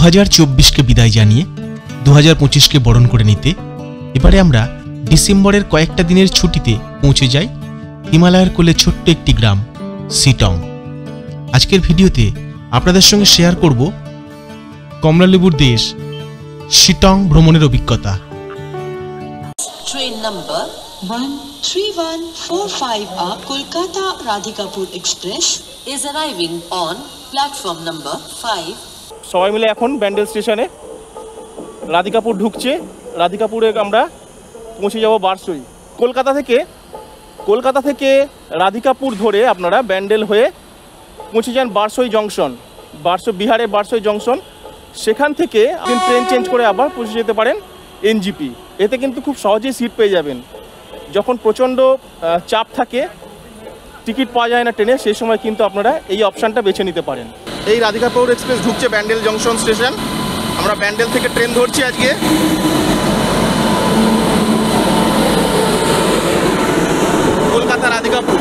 2024কে বিদায় জানিয়ে 2025কে বরণ করে নিতে এবারে আমরা ডিসেম্বরের কয়েকটা দিনের ছুটিতে পৌঁছে যাই হিমালয়ের কোলে ছোট্ট একটি গ্রাম শিটং। আজকের ভিডিওতে আপনাদের সঙ্গে শেয়ার করব কমলালেবুর দেশ শিটং ভ্রমণের অভিজ্ঞতা। Train number 13145 Kolkata Radhikapur Express is arriving on platform number 5. সবাই মিলে এখন ব্যান্ডেল স্টেশনে রাধিকাপুর ঢুকছে। রাধিকাপুরে আমরা পৌঁছে যাব বারসই। কলকাতা থেকে রাধিকাপুর ধরে আপনারা ব্যান্ডেল হয়ে পৌঁছে যান বারসই জংশন, বিহারের বারসই জংশন। সেখান থেকে আপনি ট্রেন চেঞ্জ করে আবার পৌঁছে যেতে পারেন এনজিপি। এতে কিন্তু খুব সহজেই সিট পেয়ে যাবেন। যখন প্রচণ্ড চাপ থাকে, টিকিট পাওয়া যায় না ট্রেনে, সেই সময় কিন্তু আপনারা এই অপশানটা বেছে নিতে পারেন। এই রাধিকাপুর এক্সপ্রেস ঢুকছে ব্যান্ডেল জংশন স্টেশন। আমরা ব্যান্ডেল থেকে ট্রেন ধরছি আজকে। কলকাতা রাধিকাপুর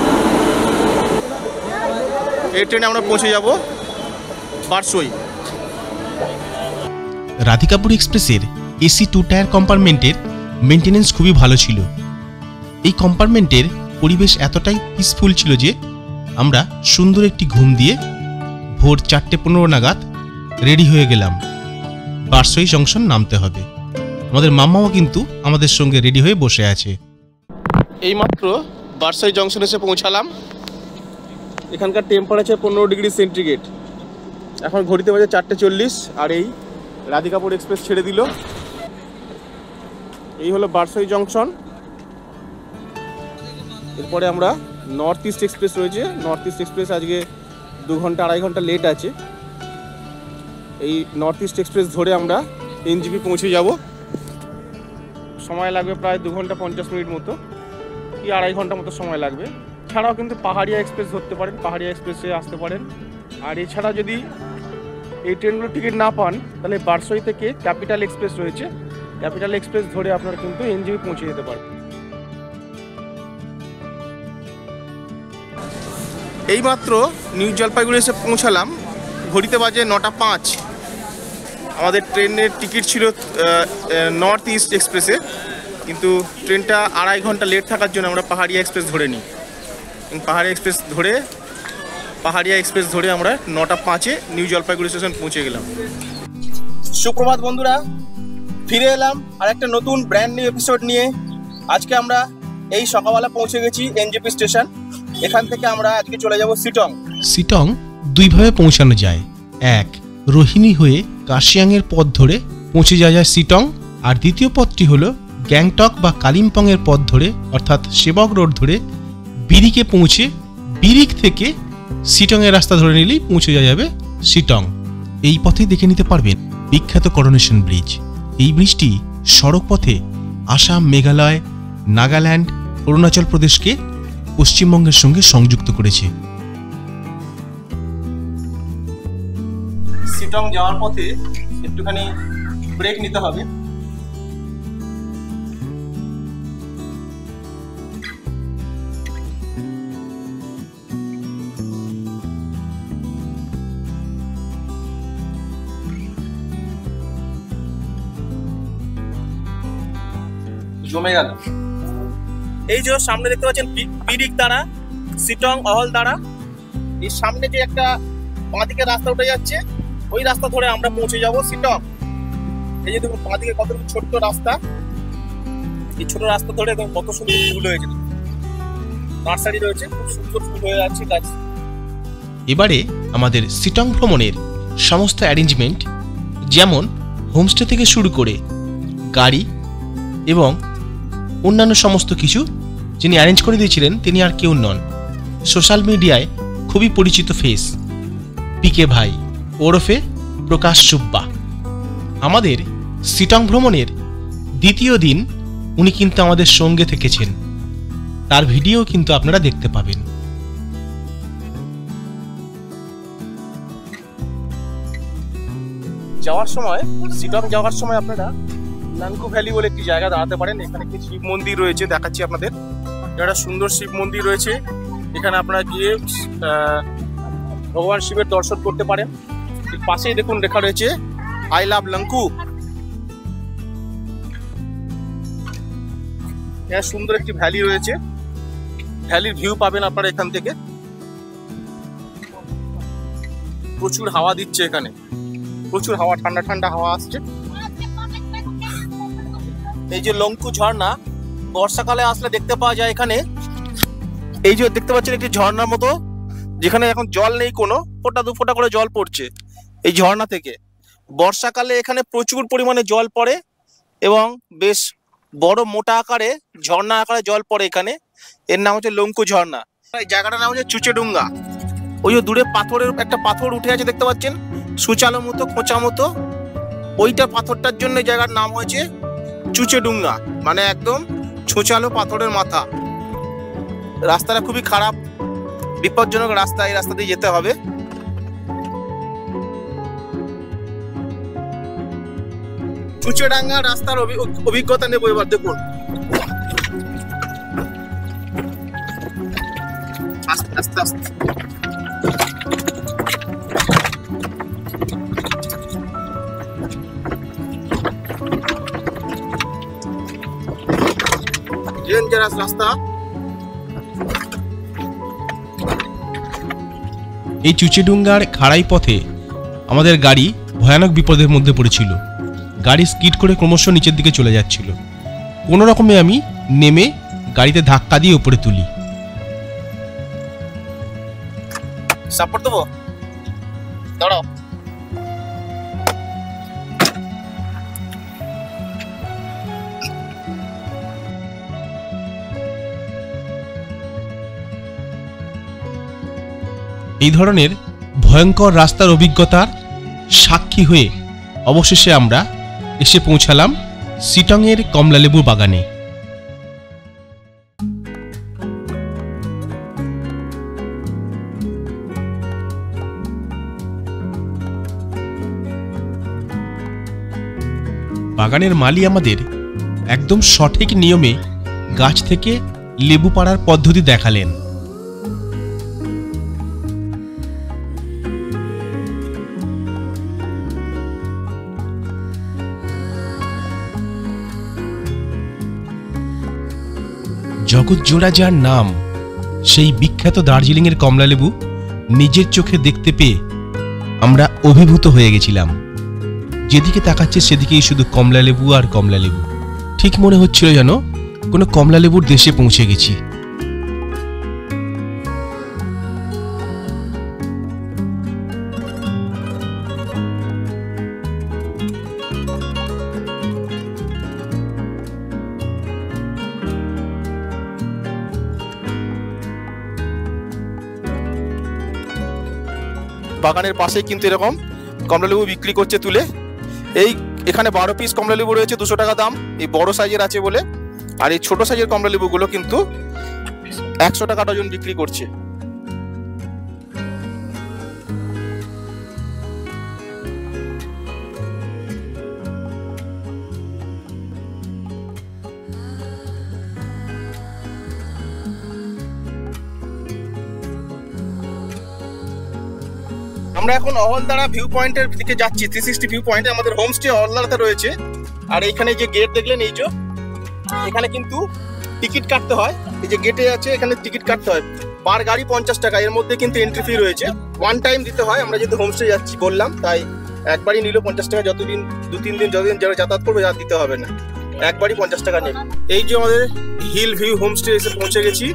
এই ট্রেনে আমরা পৌঁছে যাব বারসই। রাধিকাপুর এক্সপ্রেসের এসি 2 টায়ার কম্পার্টমেন্টের মেনটেনেন্স খুবই ভালো ছিল। এই কম্পার্টমেন্টের পরিবেশ এতটাই পিসফুল ছিল যে আমরা সুন্দর একটি ঘুম দিয়ে ভোর 4:15 নাগাদ রেডি হয়ে গেলাম। বারসই জংশন নামতে হবে। আমাদের মাম্মাও কিন্তু আমাদের সঙ্গে রেডি হয়ে বসে আছে। এইমাত্র বারসই জংশনে এসে পৌঁছালাম। এখানকার টেম্পারেচার 15 ডিগ্রি সেন্টিগ্রেড। এখন ঘড়িতে বাজে 4:40 আর এই রাধিকাপুর এক্সপ্রেস ছেড়ে দিল। এই হলো বারসই জংশন। এরপরে আমরা নর্থ ইস্ট এক্সপ্রেস রয়েছে। নর্থ ইস্ট এক্সপ্রেস আজকে 2 ঘন্টা 2.5 ঘন্টা লেট আছে। এই নর্থ ইস্ট এক্সপ্রেস ধরে আমরা এনজিপি পৌঁছে যাব। সময় লাগবে প্রায় 2 ঘন্টা 50 মিনিট মতো, কি 2.5 ঘন্টা মতো সময় লাগবে। ছাড়াও কিন্তু পাহাড়িয়া এক্সপ্রেস ধরতে পারেন, পাহাড়িয়া এক্সপ্রেসে আসতে পারেন। আর এছাড়া যদি এই ট্রেনগুলোর টিকিট না পান, তাহলে বারসই থেকে ক্যাপিটাল এক্সপ্রেস রয়েছে। ক্যাপিটাল এক্সপ্রেস ধরে আপনারা কিন্তু এনজিপি পৌঁছে যেতে পারেন। এইমাত্র নিউ জলপাইগুড়ি এসে পৌঁছালাম। ঘড়িতে বাজে 9:05। আমাদের ট্রেনের টিকিট ছিল নর্থ ইস্ট এক্সপ্রেসে, কিন্তু ট্রেনটা 2.5 ঘন্টা লেট থাকার জন্য আমরা পাহাড়িয়া এক্সপ্রেস ধরে নিই। পাহাড়িয়া এক্সপ্রেস ধরে আমরা 9:05-এ নিউ জলপাইগুড়ি স্টেশন পৌঁছে গেলাম। সুপ্রভাত বন্ধুরা, ফিরে এলাম আর একটা নতুন ব্র্যান্ড নিউ এপিসোড নিয়ে। আজকে আমরা এই সকালবেলা পৌঁছে গেছি এনজিপি স্টেশন। এখান থেকে আমরা আজকে চলে যাব শিটং। শিটং দুইভাবে পৌঁছানো যায়। এক, রোহিণী হয়ে কার্শিয়াংয়ের পথ ধরে পৌঁছে যাওয়া যায় শিটং। আর দ্বিতীয় পথটি হলো গ্যাংটক বা কালিম্পংয়ের পথ ধরে, অর্থাৎ সেবক রোড ধরে বিরিকে পৌঁছে বিরিক থেকে শিটংয়ের রাস্তা ধরে নিলেই পৌঁছে যাওয়া যাবে শিটং। এই পথেই দেখে নিতে পারবেন বিখ্যাত করোনেশন ব্রিজ। এই ব্রিজটি সড়ক পথে আসাম, মেঘালয়, নাগাল্যান্ড, অরুণাচল প্রদেশকে পশ্চিমবঙ্গের সঙ্গে সংযুক্ত করেছে। শিটং যাওয়ার পথে একটুখানি ব্রেক নিতে হবে। জমে গেল। এই যে সামনে দেখতে পাচ্ছেন বিরিক দ্বারা, শিটং অহল দ্বারা। এই সামনে যে একটা বাঁদিকে রাস্তা উঠে যাচ্ছে, ওই রাস্তা ধরে আমরা পৌঁছে যাব শিটং। এই যে দেখুন বাঁদিকে কত ছোট্ট রাস্তা, এই ছোট রাস্তা ধরে কত সুন্দর ফুল হয়েছে, নার্সারি রয়েছে, খুব সুন্দর ফুল হয়ে যাচ্ছে গাছ। এবারে আমাদের শিটং ভ্রমণের সমস্ত অ্যারেঞ্জমেন্ট, যেমন হোমস্টে থেকে শুরু করে গাড়ি এবং অন্যান্য সমস্ত কিছু যিনি অ্যারেঞ্জ করে দিয়েছিলেন তিনি আর কেউ নন, সোশ্যাল মিডিয়ায় খুবই পরিচিত ফেস পিকে ভাই ওরফে প্রকাশ সুব্বা। আমাদের শিটং ভ্রমণের দ্বিতীয় দিন উনি কিন্তু আমাদের সঙ্গে থেকেছেন, তার ভিডিও কিন্তু আপনারা দেখতে পাবেন। শিটং যাওয়ার সময় আপনারা নানকু ভ্যালি বলে একটি জায়গা দাঁড়াতে পারেন। এখানে একটি শিব মন্দির রয়েছে, দেখাচ্ছি আপনাদের। একটা সুন্দর শিব মন্দির রয়েছে, এখানে আপনারা গিয়ে ভগবান শিবের দর্শন করতে পারেন। পাশেই দেখুন লেখা রয়েছে আই লাভ লঙ্কু। এখানে সুন্দর একটি ভ্যালি রয়েছে, ভ্যালির ভিউ পাবেন আপনারা এখান থেকে। প্রচুর হাওয়া দিচ্ছে এখানে, প্রচুর হাওয়া, ঠান্ডা ঠান্ডা হাওয়া আসছে। এই যে লঙ্কু ঝর্ণা বর্ষাকালে আসলে দেখতে পাওয়া যায় এখানে। এই যে দেখতে পাচ্ছেন একটি ঝর্ণার মতো, যেখানে এখন জল নেই, কোনো ফোঁটা দু ফোঁটা করে জল পড়ছে এই ঝর্ণা থেকে। বর্ষাকালে এখানে প্রচুর পরিমাণে জল পড়ে এবং বেশ বড় মোটা আকারে ঝর্ণা আকারে জল পড়ে এখানে। এর নাম হচ্ছে লঙ্কু ঝর্ণা। এই জায়গাটার নাম হচ্ছে চুচেডুঙ্গা। ওই যে দূরে পাথরের একটা পাথর উঠে আছে দেখতে পাচ্ছেন, সুচালো মতো, খোঁচা মতো, ওইটা পাথরটার জন্য জায়গার নাম হয়েছে চুচেডুঙ্গা, মানে একদম ছোচালো পাথরের মাথা। রাস্তাটা খুবই খারাপ, বিপজ্জনক রাস্তা, এই রাস্তা দিয়ে যেতে হবে। চুচেডাঙ্গা রাস্তার অভিজ্ঞতা নেবো এবার। দেখুন আস্তে আস্তে আস্তে। ডেঞ্জারাস রাস্তা। এই চুচেডুঙ্গার খাড়াই পথে আমাদের গাড়ি ভয়ানক বিপদের মধ্যে পড়েছিল। গাড়ি স্কিড করে ক্রমশ নিচের দিকে চলে যাচ্ছিল। কোনো রকমে আমি নেমে গাড়িতে ধাক্কা দিয়ে উপরে তুলি। সাপোর্ট দেবো, দাঁড়াও। এই ধরনের ভয়ঙ্কর রাস্তার অভিজ্ঞতার সাক্ষী হয়ে অবশেষে আমরা এসে পৌঁছালাম সিটংয়ের কমলালেবু বাগানে। বাগানের মালি আমাদের একদম সঠিক নিয়মে গাছ থেকে লেবু পাড়ার পদ্ধতি দেখালেন। জগৎজোড়া যার নাম, সেই বিখ্যাত দার্জিলিংয়ের কমলালেবু নিজের চোখে দেখতে পেয়ে আমরা অভিভূত হয়ে গেছিলাম। যেদিকে তাকাচ্ছে সেদিকেই শুধু কমলালেবু আর কমলালেবু। ঠিক মনে হচ্ছিল যেন কোনো কমলালেবুর দেশে পৌঁছে গেছি। বাগানের পাশেই কিন্তু এরকম কমলালেবু বিক্রি করছে তুলে। এই এখানে 12 পিস কমলালেবু রয়েছে, 200 টাকা দাম, এই বড় সাইজের আছে বলে। আর এই ছোট সাইজের কমলালেবুগুলো কিন্তু 100 টাকা ডজন বিক্রি করছে। আমরা এখন অহলদারা ভিউ পয়েন্টের দিকে যাচ্ছি। 360 ভিউ পয়েন্টে আমাদের হোমস্টে অহলদারাতে রয়েছে। আর এইখানে যে গেট দেখলেন, এই যে এখানে কিন্তু টিকিট কাটতে হয়। এই যে গেটে আছে, এখানে টিকিট কাটতে হয় পার গাড়ি 50 টাকা। এর মধ্যে কিন্তু এন্ট্রি ফি রয়েছে, ওয়ান টাইম দিতে হয়। আমরা যেহেতু হোমস্টে যাচ্ছি বললাম, তাই একবারই নিল 50 টাকা। যতদিন 2-3 দিন যতদিন যারা যাতায়াত করবে আর দিতে হবে না, একবারই 50 টাকা নেবে। এই যে আমাদের হিল ভিউ হোমস্টে এসে পৌঁছে গেছি।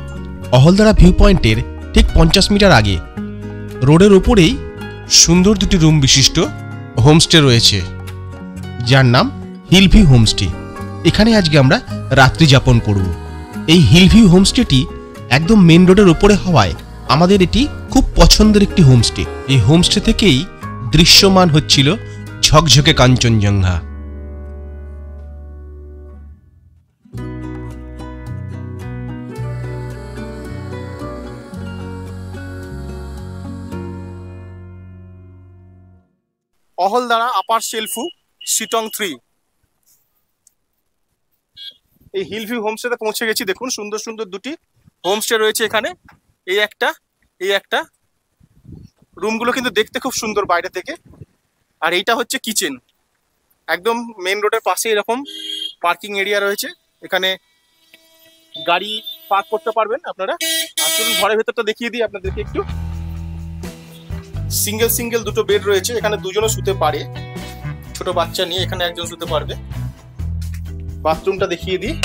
অহলদারা ভিউ পয়েন্টের ঠিক 50 মিটার আগে রোডের উপরেই সুন্দর দুটি রুম বিশিষ্ট হোমস্টে রয়েছে, যার নাম হিল ভিউ হোমস্টে। এখানে আজকে আমরা রাত্রি যাপন করব। এই হিল ভিউ হোমস্টেটি একদম মেন রোডের উপরে হওয়ায় আমাদের এটি খুব পছন্দের একটি হোমস্টে। এই হোমস্টে থেকেই দৃশ্যমান হচ্ছিল ঝকঝকে কাঞ্চনজঙ্ঘা। অহলদারা আপার শেলফু সিটং 3। এই হিল ভিউ হোমস্টেতে পৌঁছে গেছি। দেখুন সুন্দর সুন্দর দুটি হোমস্টে রয়েছে এখানে। এই একটা রুমগুলো কিন্তু দেখতে খুব সুন্দর বাইরে থেকে। আর এইটা হচ্ছে কিচেন। একদম মেন রোডের পাশে এরকম পার্কিং এরিয়া রয়েছে, এখানে গাড়ি পার্ক করতে পারবেন আপনারা। আর চলুন ঘরের ভেতরটা দেখিয়ে দিই আপনাদেরকে একটু। সিঙ্গেল দুটো বেড রয়েছে, এখানে দুজনও শুতে পারে, ছোট বাচ্চা নিয়ে এখানে একজন শুতে পারবে। বাথরুমটা দেখিয়ে দিই,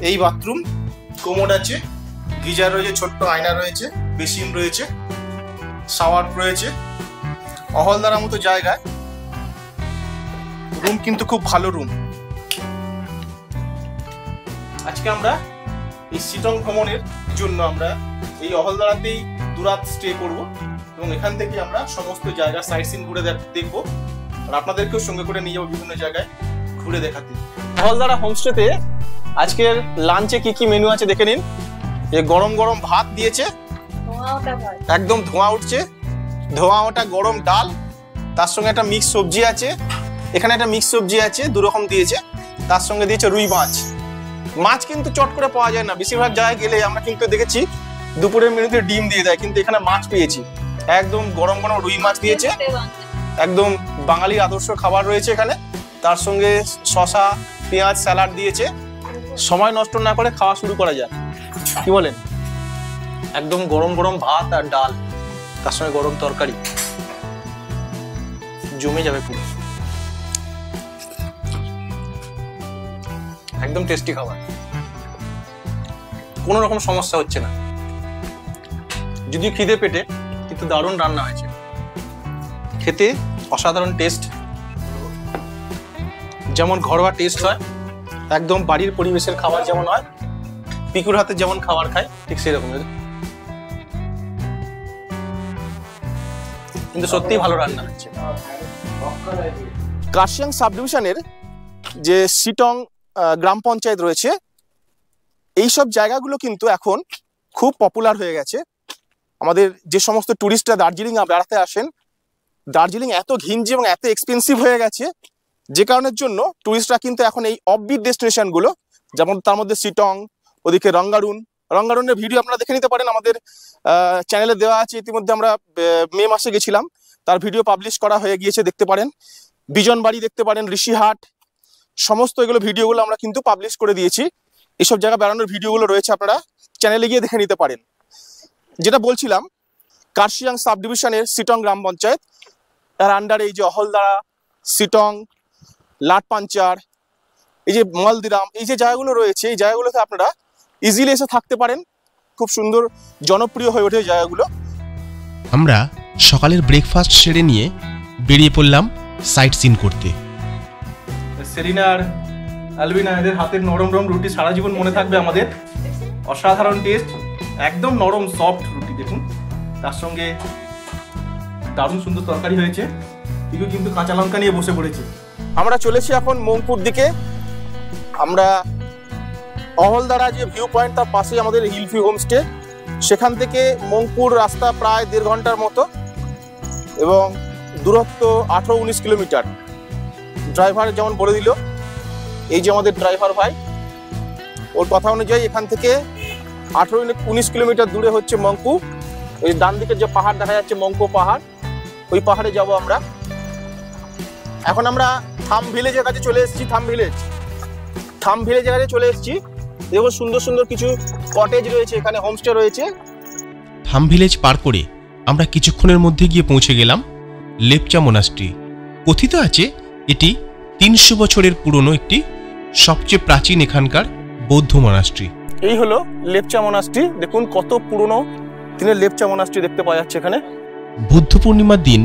এই বাথরুম, কোমোড আছে, গিজার রয়েছে, ছোট্ট আয়না রয়েছে, বেসিন রয়েছে, শাওয়ার রয়েছে। অহলদারার মতো জায়গায় রুম কিন্তু খুব ভালো রুম। আজকে আমরা এই শিটং ভ্রমণের জন্য আমরা এই অহলদারাতেই দুরাত স্টে করব এবং এখান থেকে আমরা সমস্ত জায়গা সাইট সিন ঘুরে দেখবো আর আপনাদেরকেও সঙ্গে করে নিয়ে যাবো বিভিন্ন জায়গায় ঘুরে দেখাতে। অহলদারা হোমস্টেতে আজকের লাঞ্চে কি কি মেনু আছে দেখে নিন। যে গরম গরম ভাত দিয়েছে, একদম ধোঁয়া উঠছে, ধোঁয়া ওটা গরম ডাল, তার সঙ্গে একটা মিক্স সবজি আছে, এখানে একটা মিক্স সবজি আছে, দু রকম দিয়েছে, তার সঙ্গে দিয়েছে রুই মাছ। মাছ কিন্তু চট করে পাওয়া যায় না, বেশিরভাগ জায়গায় গেলে আমরা কিন্তু দেখেছি দুপুরের মেনুতে ডিম দিয়ে দেয়, কিন্তু এখানে মাছ পেয়েছি, একদম গরম গরম রুই মাছ দিয়েছে, একদম বাঙালির আদর্শ খাবার রয়েছে এখানে। তার সঙ্গে শসা, পেঁয়াজ, স্যালাড দিয়েছে। সময় নষ্ট না করে খাওয়া শুরু করা যায়, কি বলেন? একদম গরম গরম ভাত আর ডাল, তার সঙ্গে গরম তরকারি, জমে যাবে পুরো, একদম টেস্টি খাবার, কোনো রকম সমস্যা হচ্ছে না। যদি খিদে পেটে, কিন্তু দারুণ রান্না হয়েছে, খেতে অসাধারণ টেস্ট, যেমন ঘরোয়া টেস্ট হয়, একদম বাড়ির পরিবেশের খাবার যেমন হয়, পিকুর হাতে যেমন খাবার খায় ঠিক সেরকম, কিন্তু সত্যিই ভালো রান্না হচ্ছে। কার্শিয়াং সাব ডিভিশনের যে শিটং গ্রাম পঞ্চায়েত রয়েছে, এইসব জায়গাগুলো কিন্তু এখন খুব পপুলার হয়ে গেছে। আমাদের যে সমস্ত ট্যুরিস্টরা দার্জিলিং বেড়াতে আসেন, দার্জিলিং এত ঘিঞ্জি এবং এত এক্সপেন্সিভ হয়ে গেছে, যে কারণের জন্য ট্যুরিস্টরা কিন্তু এখন এই অফবিট ডেস্টিনেশনগুলো, যেমন তার মধ্যে শিটং, ওদিকে রঙ্গারুনের ভিডিও আপনারা দেখে নিতে পারেন, আমাদের চ্যানেলে দেওয়া আছে। ইতিমধ্যে আমরা মে মাসে গেছিলাম, তার ভিডিও পাবলিশ করা হয়ে গিয়েছে, দেখতে পারেন। বিজনবাড়ি দেখতে পারেন, ঋষিহাট, সমস্ত এগুলো ভিডিওগুলো আমরা কিন্তু পাবলিশ করে দিয়েছি। এইসব জায়গা বেড়ানোর ভিডিওগুলো রয়েছে, আপনারা চ্যানেলে গিয়ে দেখে নিতে পারেন। যেটা বলছিলাম, কার্শিয়াং সাব ডিভিশনের শিটং গ্রাম পঞ্চায়েত, এর আন্ডারে এই যে অহলদারা, শিটং, লাটপাঞ্চার, এই যে মলদিরাম, এই যে জায়গাগুলো রয়েছে, এই জায়গাগুলোতে আপনারা ইজিলি এসে থাকতে পারেন। খুব সুন্দর, জনপ্রিয় হয়ে ওঠে জায়গাগুলো। আমরা সকালের ব্রেকফাস্ট সেরে নিয়ে বেরিয়ে পড়লাম সাইট সিন করতে। সেলিনা আর আলবিনা, এদের হাতের নরম নরম রুটি সারা জীবন মনে থাকবে আমাদের। অসাধারণ টেস্ট, একদম নরম সফট রুটি দেখুন, তার সঙ্গে দারুণ সুন্দর তরকারি হয়েছে। কিন্তু কাঁচা লঙ্কা নিয়ে বসে পড়েছে। আমরা চলেছি এখন মংপুর দিকে। আমরা অহলদারা যে ভিউ পয়েন্ট, তার পাশে আমাদের হিলভিউ হোমস্টে, সেখান থেকে মংপুর রাস্তা প্রায় 1.5 ঘন্টার মতো এবং দূরত্ব 18-19 কিলোমিটার। ড্রাইভার যেমন বলে দিল, এই যে আমাদের ড্রাইভার ভাই, ওর কথা অনুযায়ী এখান থেকে 18-19 কিলোমিটার দূরে হচ্ছে মংপু। এই ডান দিকে যে পাহাড় দেখা যাচ্ছে, মংপু পাহাড়, ওই পাহাড়ে যাব আমরা। এখন আমরা থাম ভিলেজের কাছে চলে এসেছি। থাম ভিলেজের কাছে চলে এসেছি। দেখো সুন্দর সুন্দর কিছু কটেজ রয়েছে, এখানে হোমস্টে রয়েছে। থাম ভিলেজ পার করে আমরা কিছুক্ষণের মধ্যে গিয়ে পৌঁছে গেলাম লেপচা মোনাস্ট্রি। কথিত আছে এটি 300 বছরের পুরনো একটি সবচেয়ে প্রাচীন এখানকার বৌদ্ধ মনাস্ট্রি। এই হলো লেপচা মোনাস্ট্রি। দেখুন কত পুরনো দিনের লেপচা মোনাস্ট্রি দেখতে পাওয়া যাচ্ছে এখানে। বুদ্ধ পূর্ণিমার দিন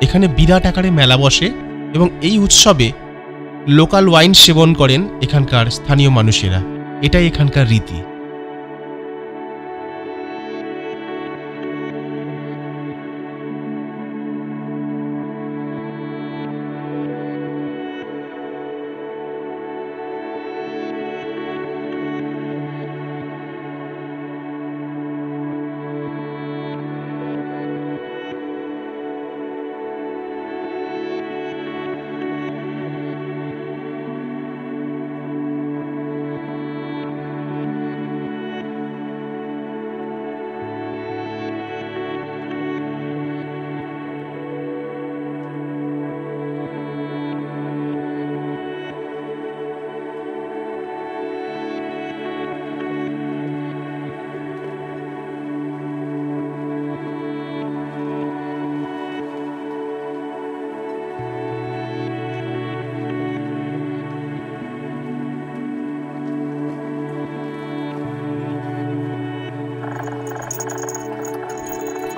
এখানে বিরাট আকারে মেলা বসে এবং এই উৎসবে লোকাল ওয়াইন সেবন করেন এখানকার স্থানীয় মানুষেরা। এটাই এখানকার রীতি।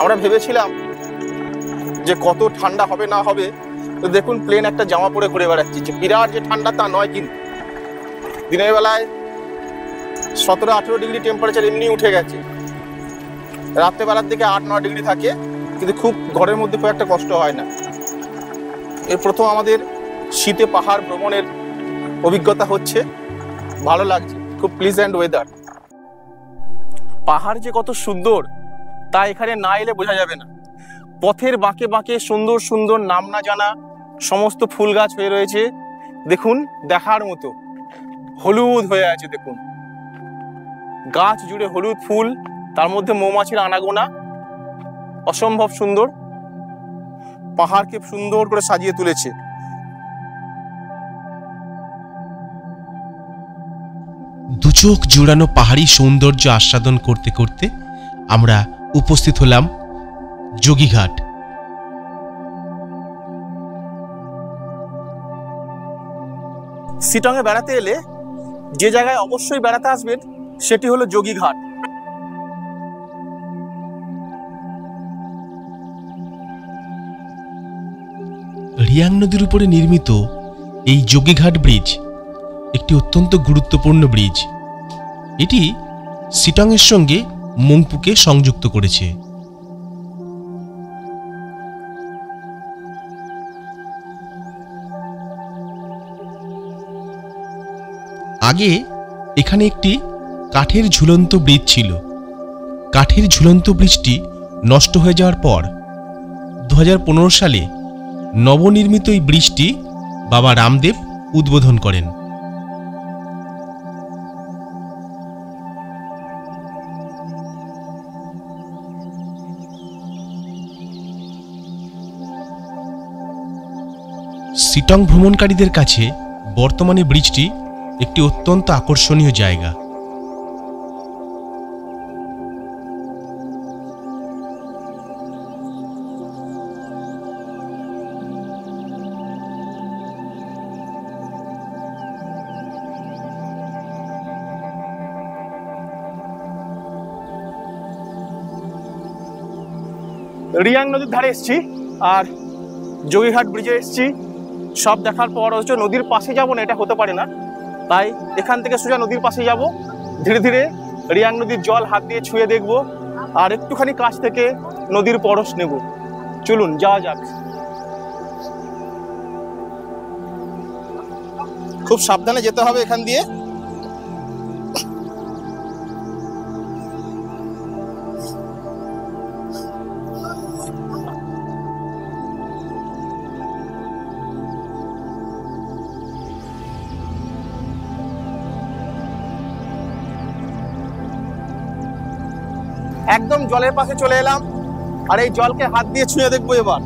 আমরা ভেবেছিলাম যে কত ঠান্ডা হবে না হবে, তো দেখুন প্লেন একটা জামা পরে ঘুরে বেড়াচ্ছি, যে বিরাট যে ঠান্ডা তা নয়, কিন্তু দিনের বেলায় 17-18 ডিগ্রি টেম্পারেচার এমনি উঠে গেছে, রাত্রেবেলার দিকে 8-9 ডিগ্রি থাকে, কিন্তু খুব ঘরের মধ্যে খুব একটা কষ্ট হয় না। এই প্রথম আমাদের শীতে পাহাড় ভ্রমণের অভিজ্ঞতা হচ্ছে, ভালো লাগছে, খুব প্লিজেন্ট ওয়েদার। পাহাড় যে কত সুন্দর তা এখানে না এলে বোঝা যাবে না। পথের বাঁকে বাঁকে সুন্দর সুন্দর নাম না জানা সমস্ত ফুল গাছ হয়ে রয়েছে, দেখুন দেখার মতো, হলুদ হয়ে আছে, দেখুন গাছ জুড়ে হলুদ ফুল, তার মধ্যে মৌমাছির আনাগোনা, অসম্ভব সুন্দর। পাহাড়কে সুন্দর করে সাজিয়ে তুলেছে। দুচোখ জুড়ানো পাহাড়ি সৌন্দর্য আস্বাদন করতে করতে আমরা উপস্থিত হলাম যোগীঘাট। শিটংয়ে বেড়াতে এলে যে জায়গায় অবশ্যই বেড়াতে আসবেন সেটি হলো যোগীঘাট। রিয়াং নদীর উপরে নির্মিত এই যোগীঘাট ব্রিজ একটি অত্যন্ত গুরুত্বপূর্ণ ব্রিজ। এটি শিটংয়ের সঙ্গে মংপুকে সংযুক্ত করেছে। আগে এখানে একটি কাঠের ঝুলন্ত ব্রিজ ছিল। কাঠের ঝুলন্ত ব্রিজটি নষ্ট হয়ে যাওয়ার পর 2015 সালে নবনির্মিত এই ব্রিজটি বাবা রামদেব উদ্বোধন করেন। শিটং ভ্রমণকারীদের কাছে বর্তমানে ব্রিজটি একটি অত্যন্ত আকর্ষণীয় জায়গা। রিয়াং নদীর ধারে এসেছি আর যোগীঘাট ব্রিজে এসেছি। সব দেখার পর হচ্ছে নদীর পাশে যাব না, এটা হতে পারে না, তাই এখান থেকে সোজা নদীর পাশে যাব। ধীরে ধীরে রিয়াং নদীর জল হাত দিয়ে ছুঁয়ে দেখব আর একটুখানি কাছ থেকে নদীর পরশ নেব। চলুন যাওয়া যাক। খুব সাবধানে যেতে হবে এখান দিয়ে। একদম জলের পাশে চলে এলাম আর এই জলকে হাত দিয়ে ছুঁয়ে দেখবো এবার।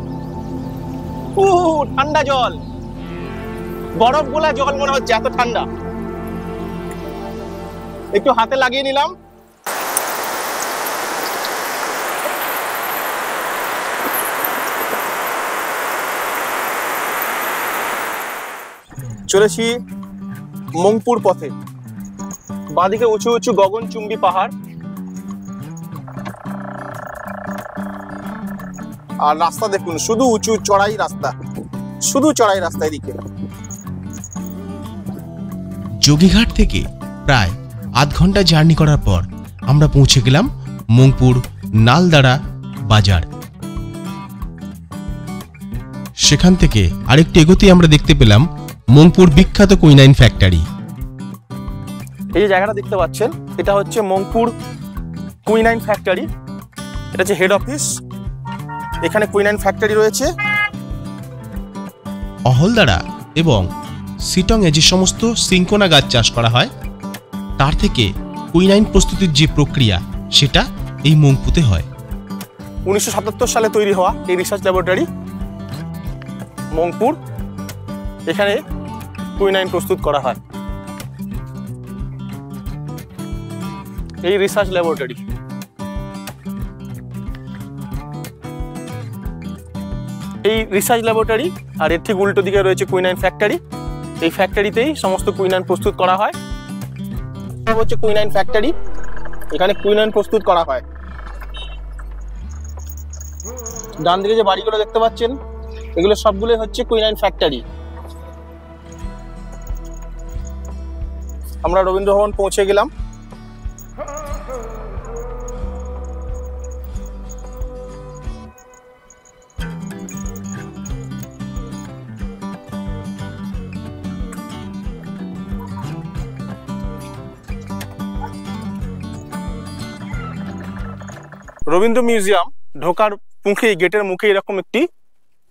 ঠান্ডা জল, বরফ গোলা জল মনে হচ্ছে, এত ঠান্ডা। একটু হাতে লাগিয়ে নিলাম। চলেছি মংপুর পথে। বাঁদিকে উঁচু উঁচু গগনচুম্বী পাহাড় আর রাস্তা দেখুন, শুধু উঁচু চড়াই রাস্তা, শুধু চড়াই রাস্তা এদিকে। যোগীঘাট থেকে প্রায় আধ ঘন্টা জার্নি করার পর আমরা পৌঁছে গেলাম মংপুর নালদাড়া বাজার। সেখান থেকে আরেকটু এগোতে আমরা দেখতে পেলাম মংপুর বিখ্যাত কুইনাইন ফ্যাক্টরি। এই যে জায়গাটা দেখতে পাচ্ছেন, এটা হচ্ছে মংপুর কুইনাইন ফ্যাক্টরি। এটা হচ্ছে হেড অফিস। এখানে কুইনাইন ফ্যাক্টরি রয়েছে। অহলদাড়া এবং শিটংয়ে যে সমস্ত সিঙ্কোনা গাছ চাষ করা হয় তার থেকে কুইনাইন প্রস্তুতির যে প্রক্রিয়া সেটা এই মংপুতে হয়। 1977 সালে তৈরি হওয়া এই রিসার্চ ল্যাবরেটরি মংপুর। এখানে কুইনাইন প্রস্তুত করা হয়। এই রিসার্চ ল্যাবরেটরি। এই রিসার্চ ল্যাবরেটরি আর এর ঠিক উল্টো দিকে রয়েছে কুইনাইন ফ্যাক্টরি। এই ফ্যাক্টরিতেই সমস্ত কুইনাইন প্রস্তুত করা হয়। এটা হচ্ছে কুইনাইন ফ্যাক্টরি, এখানে কুইনাইন প্রস্তুত করা হয়। ডান দিকে যে বাড়িগুলো দেখতে পাচ্ছেন এগুলো সবগুলোই হচ্ছে কুইনাইন ফ্যাক্টরি। আমরা রবীন্দ্র ভবন পৌঁছে গেলাম। রবীন্দ্র মিউজিয়াম ঢোকার মুখে, গেটের মুখে এরকম একটি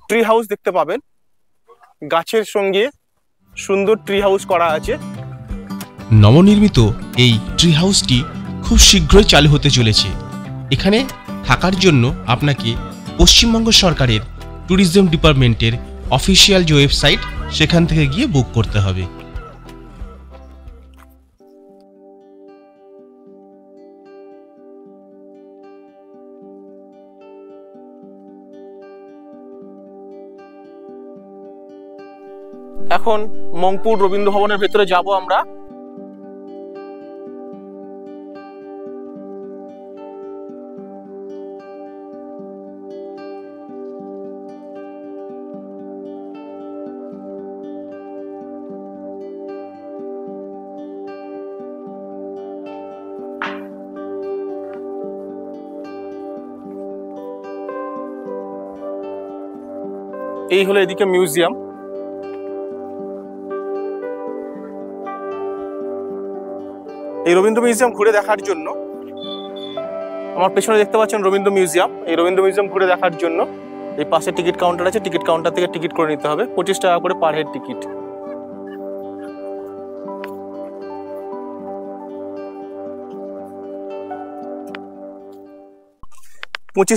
ট্রি হাউস দেখতে পাবেন। গাছের সঙ্গে সুন্দর ট্রি হাউস করা আছে। নবনির্মিত এই ট্রি হাউসটি খুব শীঘ্রই চালু হতে চলেছে। এখানে থাকার জন্য আপনাকে পশ্চিমবঙ্গ সরকারের ট্যুরিজম ডিপার্টমেন্টের অফিসিয়াল যে ওয়েবসাইট সেখান থেকে গিয়ে বুক করতে হবে। এখন মংপুর রবীন্দ্র ভবনের ভেতরে যাব আমরা। এই হলো এদিকে মিউজিয়াম। এই রবীন্দ্র মিউজিয়াম ঘুরে দেখার জন্য, আমার পেছনে দেখতে পাচ্ছেন রবীন্দ্র মিউজিয়াম। এই রবীন্দ্র মিউজিয়াম ঘুরে দেখার জন্য এই পাশে টিকিট কাউন্টার আছে, টিকিট কাউন্টার থেকে টিকিট করে নিতে হবে। 25 টাকা করে পার হেড টিকিট।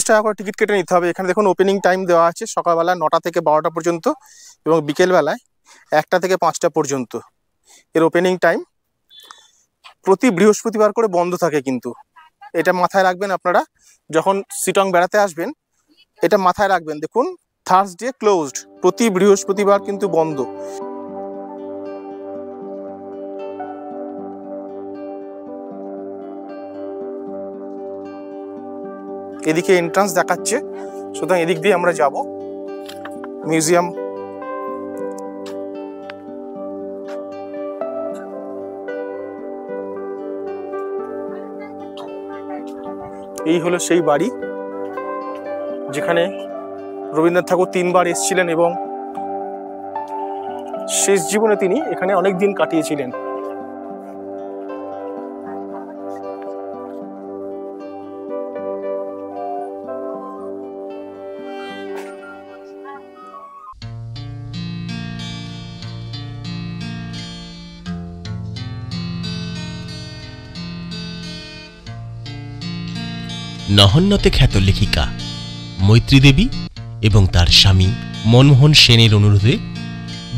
টাকা করে টিকিট কেটে নিতে হবে। এখানে দেখুন ওপেনিং টাইম দেওয়া আছে, সকালবেলা 9টা থেকে 12টা পর্যন্ত এবং বিকেলবেলায় 1টা থেকে 5টা পর্যন্ত এর ওপেনিং টাইম। প্রতি বৃহস্পতিবার করে বন্ধ থাকে, কিন্তু এটা মাথায় রাখবেন আপনারা যখন শিটং বেড়াতে আসবেন, এটা মাথায় রাখবেন। দেখুন থার্সডে ক্লোজড, প্রতি বৃহস্পতিবার কিন্তু বন্ধ। এদিকে এন্ট্রান্স দেখাচ্ছে, সুতরাং এদিক দিয়ে আমরা যাব মিউজিয়াম। এই হলো সেই বাড়ি যেখানে রবীন্দ্রনাথ ঠাকুর 3বার এসেছিলেন এবং শেষ জীবনে তিনি এখানে অনেক দিন কাটিয়েছিলেন। নহন্যতে খ্যাত লেখিকা মৈত্রী দেবী এবং তার স্বামী মনমোহন সেনের অনুরোধে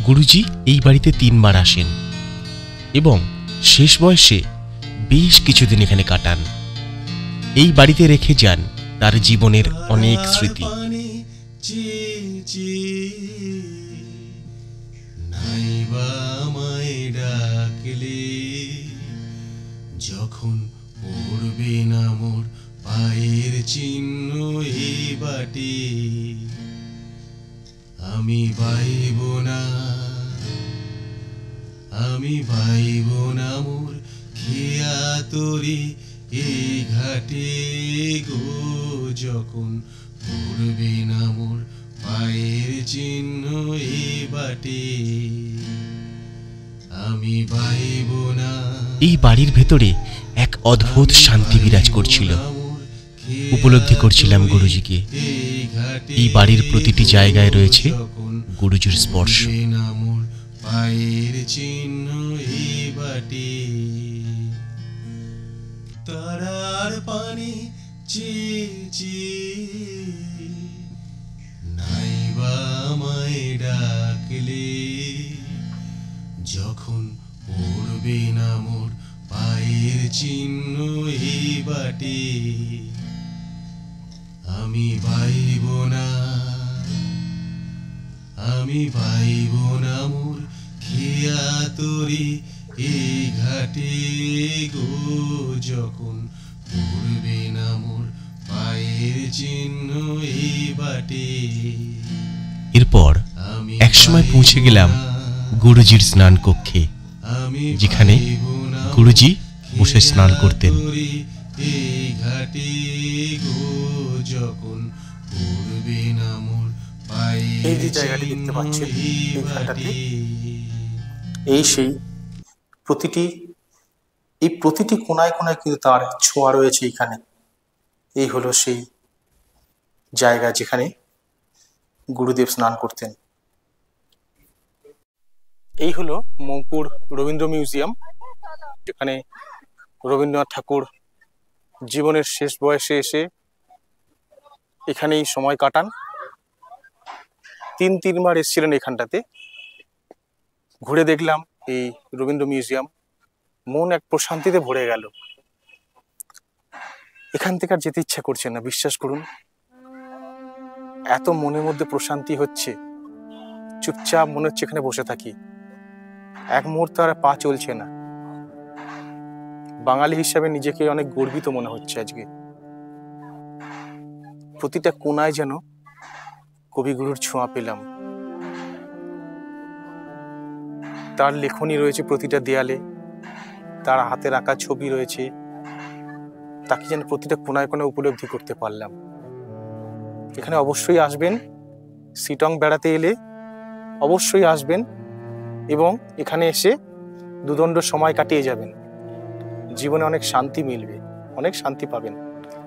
গুরুজি এই বাড়িতে 3বার আসেন এবং শেষ বয়সে বেশ কিছুদিন এখানে কাটান। এই বাড়িতে রেখে যান তার জীবনের অনেক স্মৃতি। যখন পড়বে না মোর পায়ের চিহ্ন এই বাটে, আমি বাইব না, আমি বাইব না মোর খেয়া তরি এই ঘাটে গো। যখন পড়বে না মোর পায়ের চিহ্ন এই বাটে, আমি বাইব না। এই বাড়ির ভেতরে এক অদ্ভুত শান্তি বিরাজ করছিল। উপলব্ধি করছিলাম গুরুজিকে। এই বাড়ির প্রতিটি জায়গায় রয়েছে গুরুজির স্পর্শ। পায়ের চিহ্ন এই বাটে, তারার পানি নাইবা আমায় ডাকলে, যখন পড়বে না মোর পায়ের চিহ্ন এই বাটে, আমি বাইব না, আমি বাইব না মোর খেয়া তরি এই ঘাটে গো। যখন পড়বে না মোর পায়ের চিহ্ন এই বাটে। এরপর আমি একসময় পৌঁছে গেলাম গুরুজির স্নান কক্ষে, আমি যেখানে পাইব না গুরুজি বসে স্নান করতেন। তোরে এই ঘাটে গো যখন পড়বে না মোর পায়ের এই যে জায়গাটি দেখতে পাচ্ছেন, চিহ্ন এই এইখানটাতে বাটে। এই সেই প্রতিটি কোনায় কোনায় কিন্তু তার ছোঁয়া রয়েছে এখানে। এই হলো সেই জায়গা যেখানে গুরুদেব স্নান করতেন। এই হলো মংপুর রবীন্দ্র মিউজিয়াম, যেখানে রবীন্দ্রনাথ ঠাকুর জীবনের শেষ বয়সে এসে এখানেই সময় কাটান। তিনবার এসেছিলেন এখানটাতে। ঘুরে দেখলাম এই রবীন্দ্র মিউজিয়াম, মন এক প্রশান্তিতে ভরে গেল। এখান থেকে আর যেতে ইচ্ছা করছে না, বিশ্বাস করুন। এত মনের মধ্যে প্রশান্তি হচ্ছে, চুপচাপ মনে হচ্ছে এখানে বসে থাকি। এক মুহূর্তে আর পা চলছে না। বাঙালি হিসাবে নিজেকে অনেক গর্বিত মনে হচ্ছে আজকে। প্রতিটা কোনায় যেন কবিগুরুর ছোঁয়া পেলাম। তার লেখনী রয়েছে প্রতিটা দেয়ালে, তার হাতের আঁকা ছবি রয়েছে, তাকে যেন প্রতিটা কোনায় কোনায় উপলব্ধি করতে পারলাম। এখানে অবশ্যই আসবেন, সিটং বেড়াতে এলে অবশ্যই আসবেন এবং এখানে এসে দুদণ্ড সময় কাটিয়ে যাবেন। জীবনে অনেক শান্তি মিলবে, অনেক শান্তি পাবেন।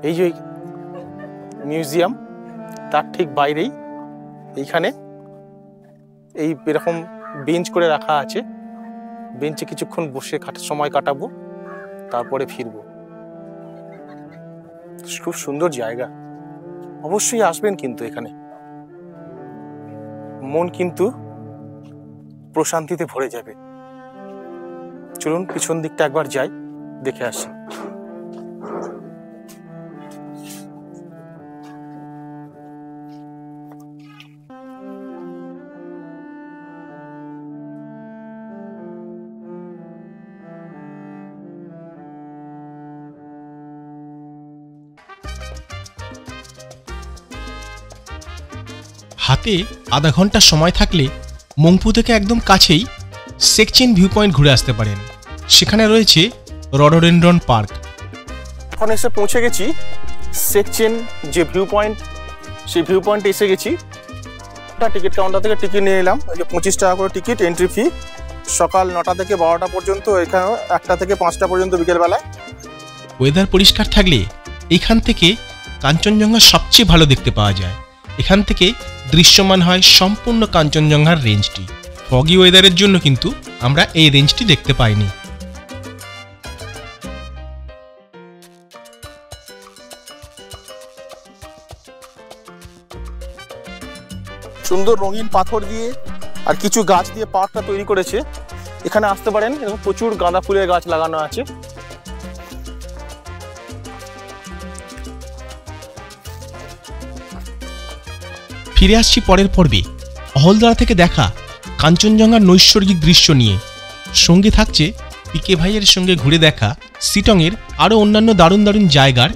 এই যে মিউজিয়াম, তার ঠিক বাইরেই এইখানে এই এরকম বেঞ্চ করে রাখা আছে। বেঞ্চে কিছুক্ষণ বসে সময় কাটাবো, তারপরে ফিরবো। খুব সুন্দর জায়গা, অবশ্যই আসবেন কিন্তু এখানে। মন কিন্তু প্রশান্তিতে ভরে যাবে। চলুন পিছন দিকটা একবার যাই, দেখে আসি। হাতে আধা ঘন্টা সময় থাকলে মংপু থেকে একদম কাছেই সেকচেন ভিউ পয়েন্ট ঘুরে আসতে পারেন। সেখানে রয়েছে রডোডেনড্রন পার্ক। এখন এসে পৌঁছে গেছি সেকচেন যে ভিউ পয়েন্ট, সেই ভিউ পয়েন্টে এসে গেছি। টিকিট কাউন্টার থেকে টিকিট নিয়ে এলাম। এই যে 25 টাকা করে টিকিট, এন্ট্রি ফি। সকাল 9টা থেকে 12টা পর্যন্ত, এখানে 1টা থেকে 5টা পর্যন্ত বিকেলবেলায়। ওয়েদার পরিষ্কার থাকলে এখান থেকে কাঞ্চনজঙ্ঘা সবচেয়ে ভালো দেখতে পাওয়া যায়। এখান থেকে দৃশ্যমান হয় সম্পূর্ণ কাঞ্চনজঙ্ঘার রেঞ্জটি। ফগি ওয়েদারের জন্য কিন্তু আমরা এই রেঞ্জটি দেখতে পাইনি। সুন্দর রঙিন পাথর দিয়ে আর কিছু গাছ দিয়ে পার্কটা তৈরি করেছে। এখানে আসতে পারেন এবং প্রচুর গাঁদা ফুলের গাছ লাগানো আছে। ফিরে আসছি পরের পর্বে অহলদারা থেকে দেখা কাঞ্চনজঙ্ঘার নৈসর্গিক দৃশ্য নিয়ে। সঙ্গে থাকছে পিকে ভাইয়ের সঙ্গে ঘুরে দেখা সিটংয়ের আরও অন্যান্য দারুণ দারুণ জায়গার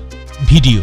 ভিডিও।